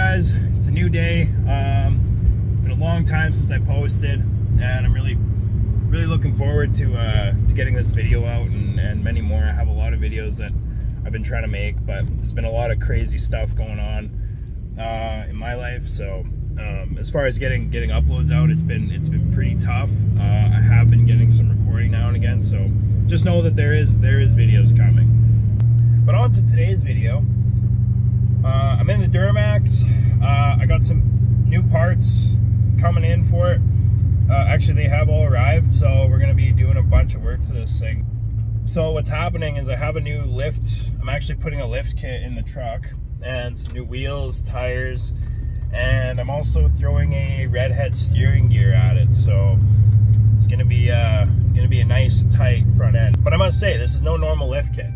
guys, it's a new day. It's been a long time since I posted, and I'm really looking forward to getting this video out and many more. I have a lot of videos that I've been trying to make, but there's been a lot of crazy stuff going on in my life. So as far as getting uploads out, it's been pretty tough. I have been getting some recording now and again, so just know that there is videos coming. But on to today's video. I'm in the Duramax. I got some new parts coming in for it. Actually, they have all arrived, so we're going to be doing a bunch of work to this thing. So what's happening is I have a new lift. I'm actually putting a lift kit in the truck and some new wheels, tires, and I'm also throwing a redhead steering gear at it. So it's going to be a nice tight front end. But I must say, this is no normal lift kit.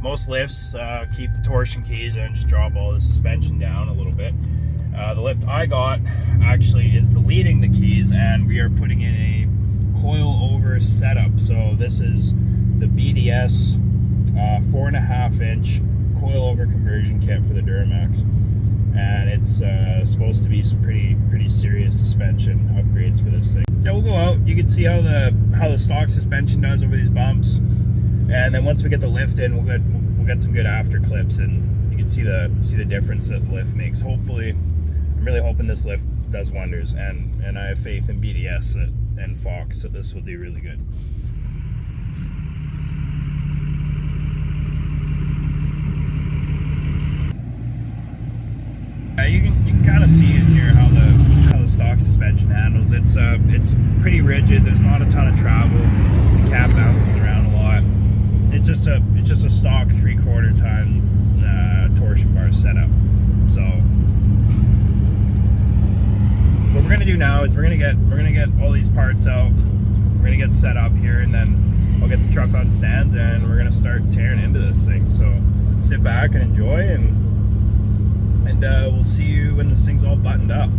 Most lifts keep the torsion keys and just drop all the suspension down a little bit. The lift I got actually is the leading the keys, and we are putting in a coil-over setup. So this is the BDS 4.5 inch coil-over conversion kit for the Duramax, and it's supposed to be some pretty serious suspension upgrades for this thing. So we'll go out. You can see how the stock suspension does over these bumps. And then once we get the lift in, we'll get some good after clips, and you can see the difference that the lift makes. Hopefully, I'm really hoping this lift does wonders, and I have faith in BDS and Fox that this will do really good. You can kind of see in here how the stock suspension handles. It's pretty rigid. There's not a ton of travel. The cab bounces around a lot. It's just a stock 3/4 ton torsion bar setup. So what we're gonna do now is we're gonna get all these parts out. We're gonna get set up here, and then I'll get the truck on stands, and we're gonna start tearing into this thing. So sit back and enjoy, and we'll see you when this thing's all buttoned up.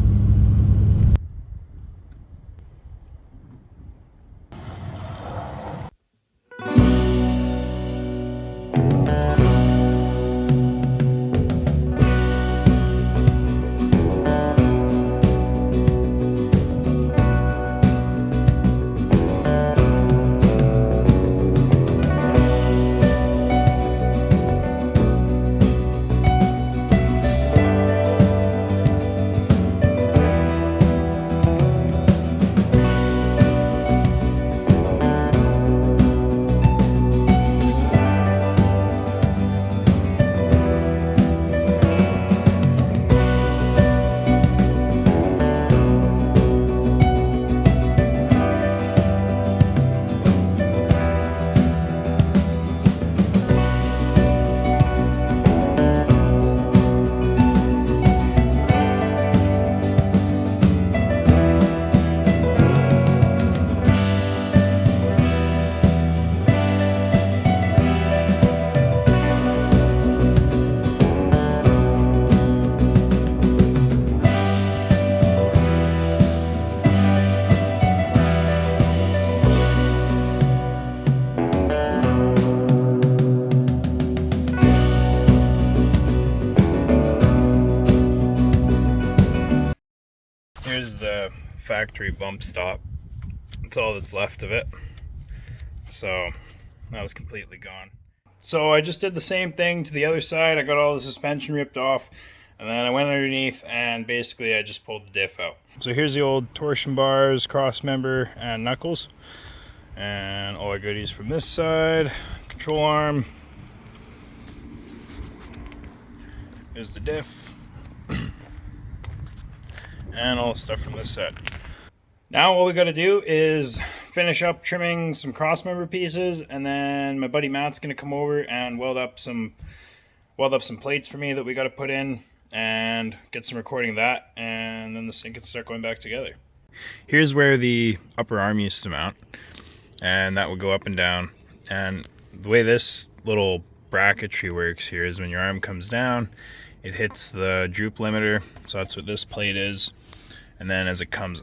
Here's the factory bump stop. That's all that's left of it. So that was completely gone. So I just did the same thing to the other side. I got all the suspension ripped off, and then I went underneath, and basically I just pulled the diff out. So here's the old torsion bars, cross member, and knuckles, and all our goodies from this side. Control arm. Here's the diff. And all the stuff from this set. Now all we got to do is finish up trimming some cross member pieces, and then my buddy Matt's going to come over and weld up some plates for me that we got to put in, and get some recording of that, and then this thing can start going back together. Here's where the upper arm used to mount, and that would go up and down. And the way this little bracketry works here is when your arm comes down, it hits the droop limiter, so that's what this plate is. And then as it comes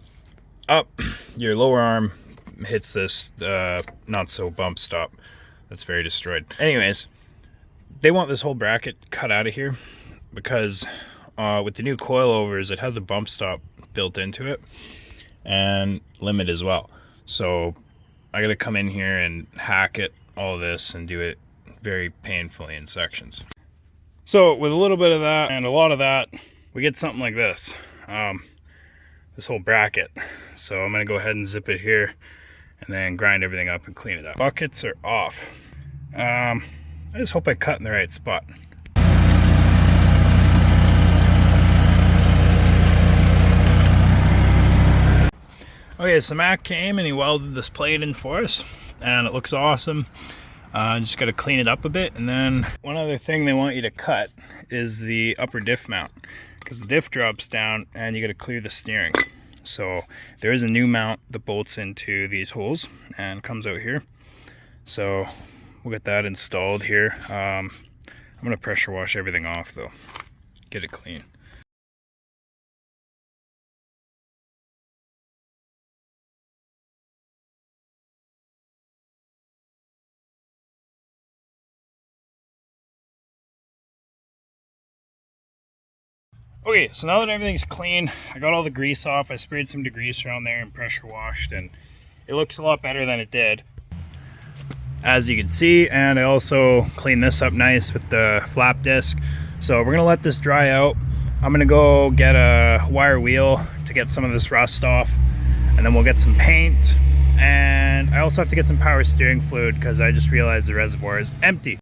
up, your lower arm hits this not so bump stop that's very destroyed. Anyways, they want this whole bracket cut out of here because with the new coilovers, it has a bump stop built into it and limit as well. So I gotta come in here and hack it, all this, and do it very painfully in sections. So with a little bit of that and a lot of that, we get something like this. This whole bracket. So I'm gonna go ahead and zip it here and then grind everything up and clean it up. Buckets are off. I just hope I cut in the right spot. Okay, so Mac came and he welded this plate in for us, and it looks awesome. Just got to clean it up a bit, and then one other thing they want you to cut is the upper diff mount, because the diff drops down and you got to clear the steering. So there is a new mount that bolts into these holes and comes out here. So we'll get that installed here. I'm going to pressure wash everything off though, get it clean. Okay, so now that everything's clean, I got all the grease off. I sprayed some degreaser around there and pressure washed, and it looks a lot better than it did, as you can see. And I also cleaned this up nice with the flap disc. So we're gonna let this dry out. I'm gonna go get a wire wheel to get some of this rust off, and then we'll get some paint. And I also have to get some power steering fluid because I just realized the reservoir is empty.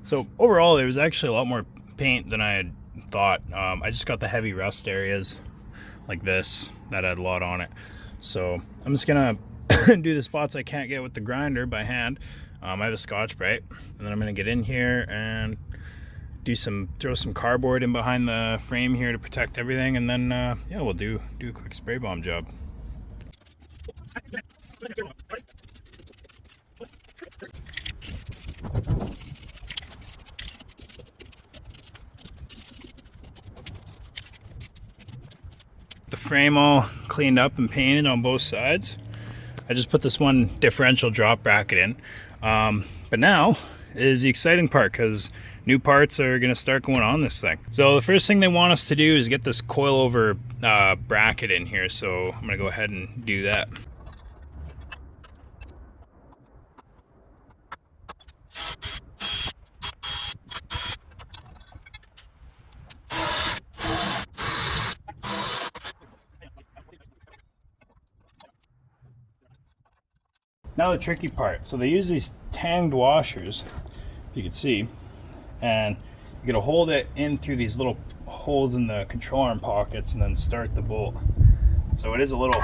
So overall, there was actually a lot more paint than I had thought. I just got the heavy rust areas like this that had a lot on it. So I'm just gonna do the spots I can't get with the grinder by hand. I have a Scotch-Brite, and then I'm gonna get in here and throw some cardboard in behind the frame here to protect everything, and then yeah, we'll do a quick spray bomb job. The frame all cleaned up and painted on both sides. I just put this one differential drop bracket in. But now is the exciting part, because new parts are going to start going on this thing. So the first thing they want us to do is get this coilover bracket in here. So I'm going to go ahead and do that. Now the tricky part. So they use these tanged washers, you can see, and you gotta hold it in through these little holes in the control arm pockets and then start the bolt. So it is a little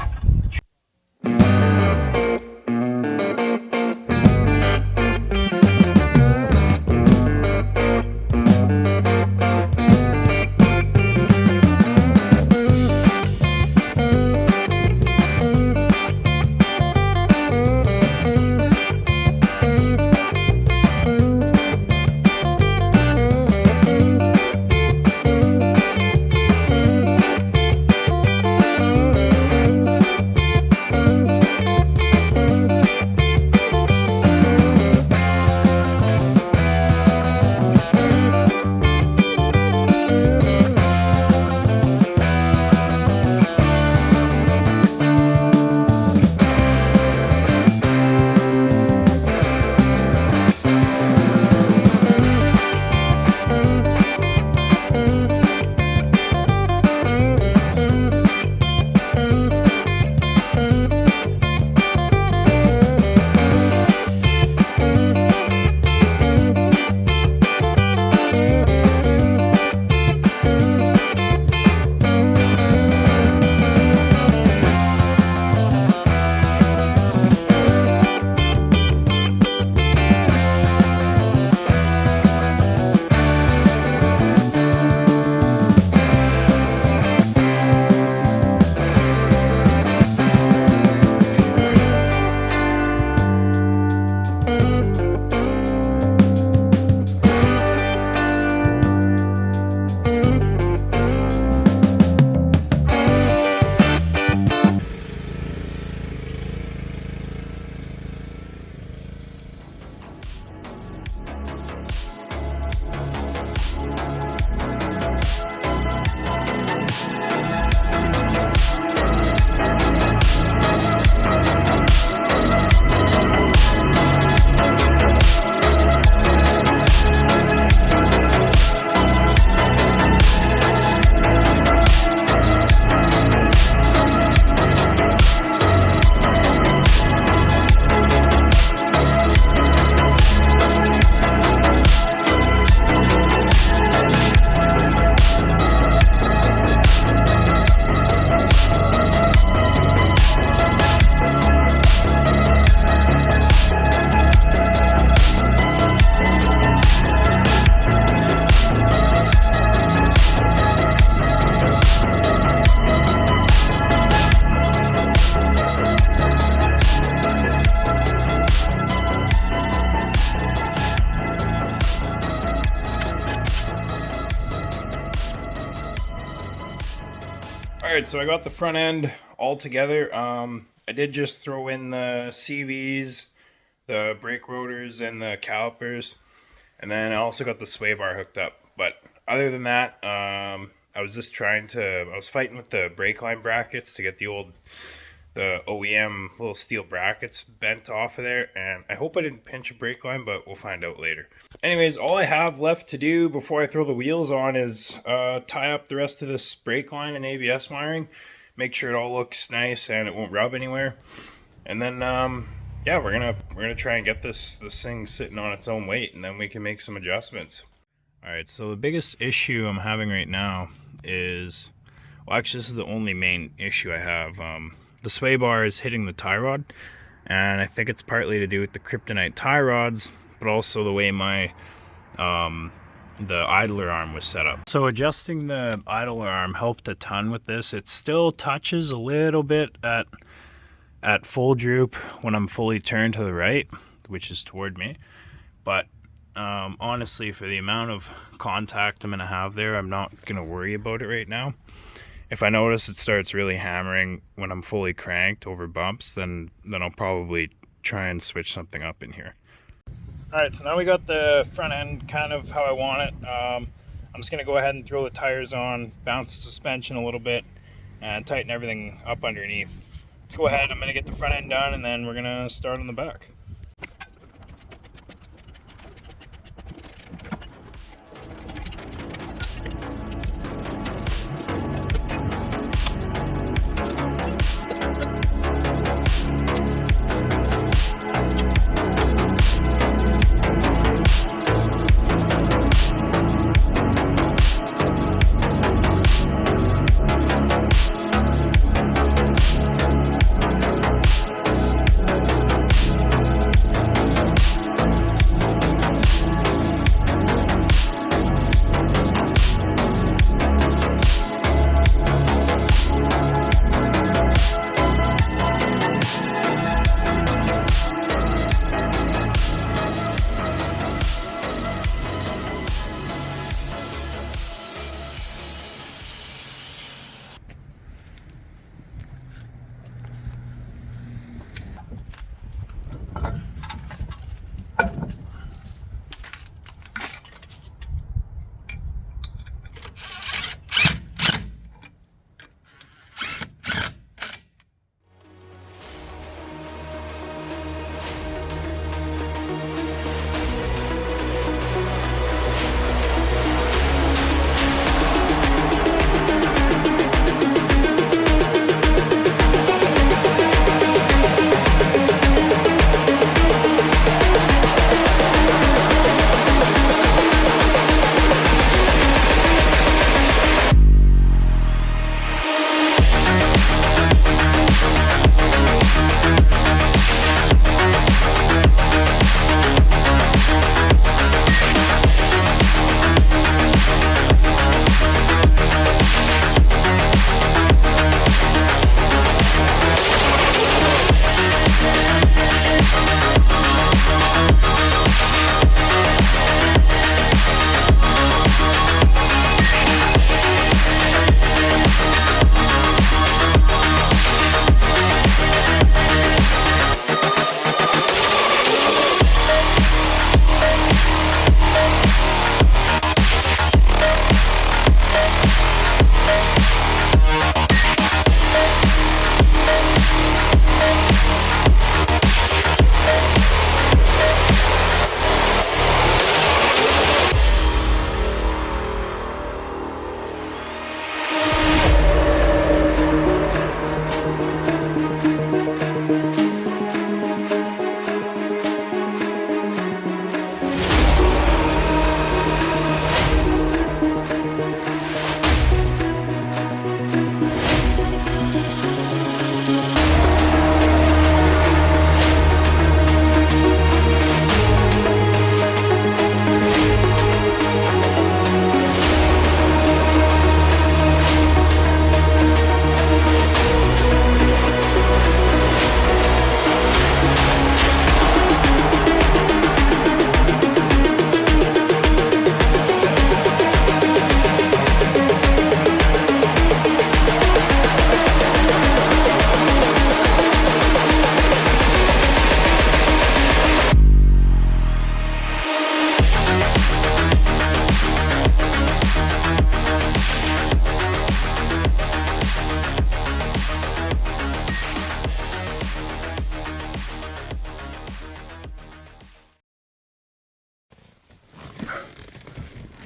Alright, so I got the front end all together. I did just throw in the CVs, the brake rotors, and the calipers. And then I also got the sway bar hooked up. But other than that, I was just I was fighting with the brake line brackets to get the OEM little steel brackets bent off of there. And I hope I didn't pinch a brake line, but we'll find out later. Anyways, all I have left to do before I throw the wheels on is tie up the rest of this brake line and ABS wiring. Make sure it all looks nice and it won't rub anywhere. And then, yeah, we're gonna try and get this thing sitting on its own weight, and then we can make some adjustments. All right, so the biggest issue I'm having right now is, well, actually this is the only main issue I have. The sway bar is hitting the tie rod, and I think it's partly to do with the Kryptonite tie rods, but also the way my the idler arm was set up. So adjusting the idler arm helped a ton with this. It still touches a little bit at full droop when I'm fully turned to the right, which is toward me. But honestly, for the amount of contact I'm gonna have there, I'm not gonna worry about it right now. If I notice it starts really hammering when I'm fully cranked over bumps, then I'll probably try and switch something up in here. Alright, so now we got the front end kind of how I want it. I'm just going to go ahead and throw the tires on, bounce the suspension a little bit, and tighten everything up underneath. Let's go ahead, I'm going to get the front end done, and then we're going to start on the back.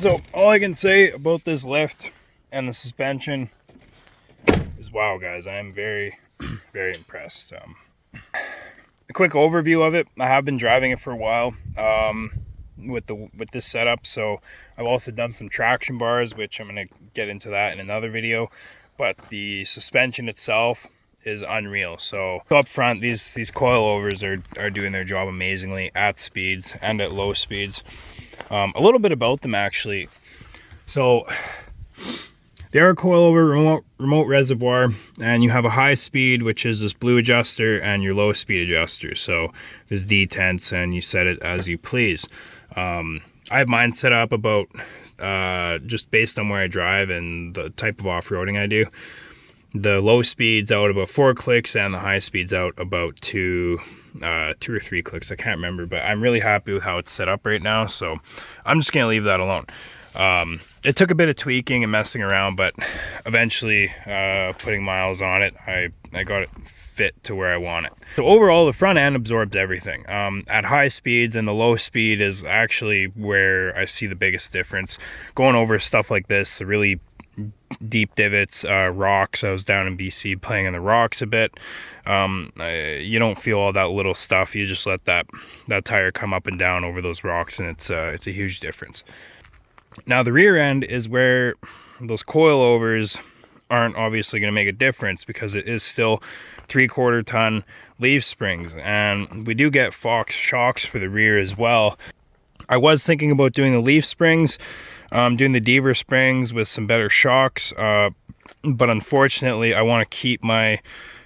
So all I can say about this lift and the suspension is, wow guys, I'm very very impressed. A quick overview of it: I have been driving it for a while with this setup, so I've also done some traction bars, which I'm going to get into that in another video. But the suspension itself is unreal. So up front, these coilovers are doing their job amazingly at speeds and at low speeds. A little bit about them actually. So they're a coilover remote reservoir, and you have a high speed, which is this blue adjuster, and your low speed adjuster. So there's detents, and you set it as you please. I have mine set up about just based on where I drive and the type of off-roading I do. The low speed's out about 4 clicks, and the high speed's out about 2 or 3 clicks. I can't remember, but I'm really happy with how it's set up right now, so I'm just gonna leave that alone. It took a bit of tweaking and messing around, but eventually putting miles on it, I got it fit to where I want it. So overall, the front end absorbs everything. At high speeds, and the low speed is actually where I see the biggest difference. Going over stuff like this, the really deep divots, rocks. I was down in BC playing on the rocks a bit. You don't feel all that little stuff. You just let that tire come up and down over those rocks, and it's a huge difference. Now the rear end is where those coilovers aren't obviously going to make a difference, because it is still 3/4 ton leaf springs, and we do get Fox shocks for the rear as well. I was thinking about doing the leaf springs, doing the Deaver springs with some better shocks, but unfortunately I want to keep my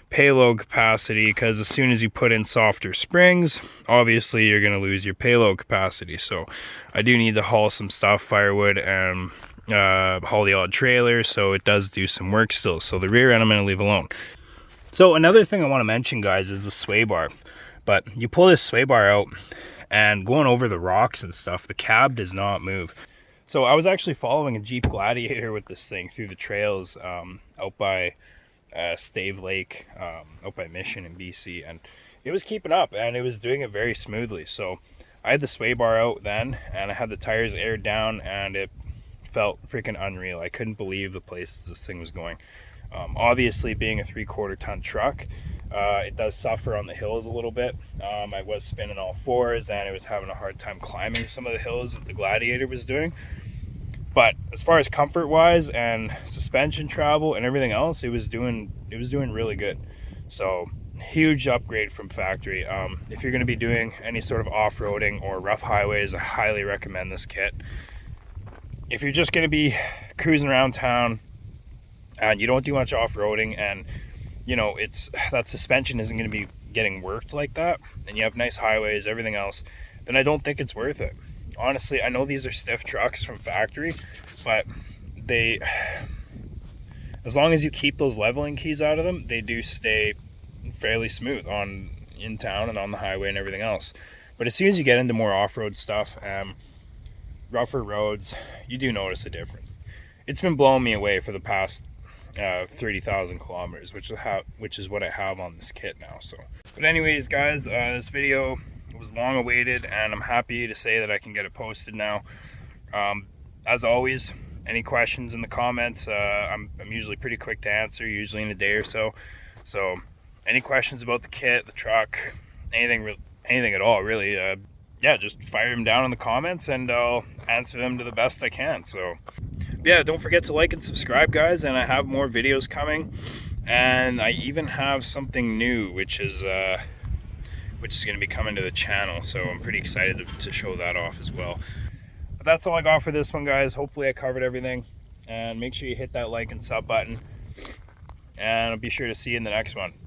payload capacity, because as soon as you put in softer springs, obviously you're going to lose your payload capacity. So I do need to haul some stuff, firewood, and haul the odd trailer, so it does do some work still. So the rear end I'm going to leave alone. So another thing I want to mention, guys, is the sway bar. But you pull this sway bar out, and going over the rocks and stuff, the cab does not move. So I was actually following a Jeep Gladiator with this thing through the trails out by Stave Lake, out by Mission in BC, and it was keeping up, and it was doing it very smoothly. So I had the sway bar out then, and I had the tires aired down, and it felt freaking unreal. I couldn't believe the places this thing was going. Obviously, being a 3/4 ton truck, it does suffer on the hills a little bit. I was spinning all fours, and it was having a hard time climbing some of the hills that the Gladiator was doing. But as far as comfort wise and suspension travel and everything else, it was doing really good. So huge upgrade from factory. If you're going to be doing any sort of off-roading or rough highways, I highly recommend this kit. If you're just going to be cruising around town and you don't do much off-roading, and you know that suspension isn't going to be getting worked like that, and you have nice highways, everything else, then I don't think it's worth it. Honestly, I know these are stiff trucks from factory, but as long as you keep those leveling keys out of them, they do stay fairly smooth in town and on the highway and everything else. But as soon as you get into more off-road stuff, rougher roads, you do notice a difference. It's been blowing me away for the past 30,000 kilometers, which is what I have on this kit now. So, but anyways, guys, this video was long awaited, and I'm happy to say that I can get it posted now. As always, any questions in the comments, I'm usually pretty quick to answer, usually in a day or so. So any questions about the kit, the truck, anything at all, really, yeah, just fire them down in the comments, and I'll answer them to the best I can. So yeah, don't forget to like and subscribe, guys, and I have more videos coming, and I even have something new, which is going to be coming to the channel, so I'm pretty excited to show that off as well. But that's all I got for this one, guys. Hopefully I covered everything, and make sure you hit that like and sub button, and I'll be sure to see you in the next one.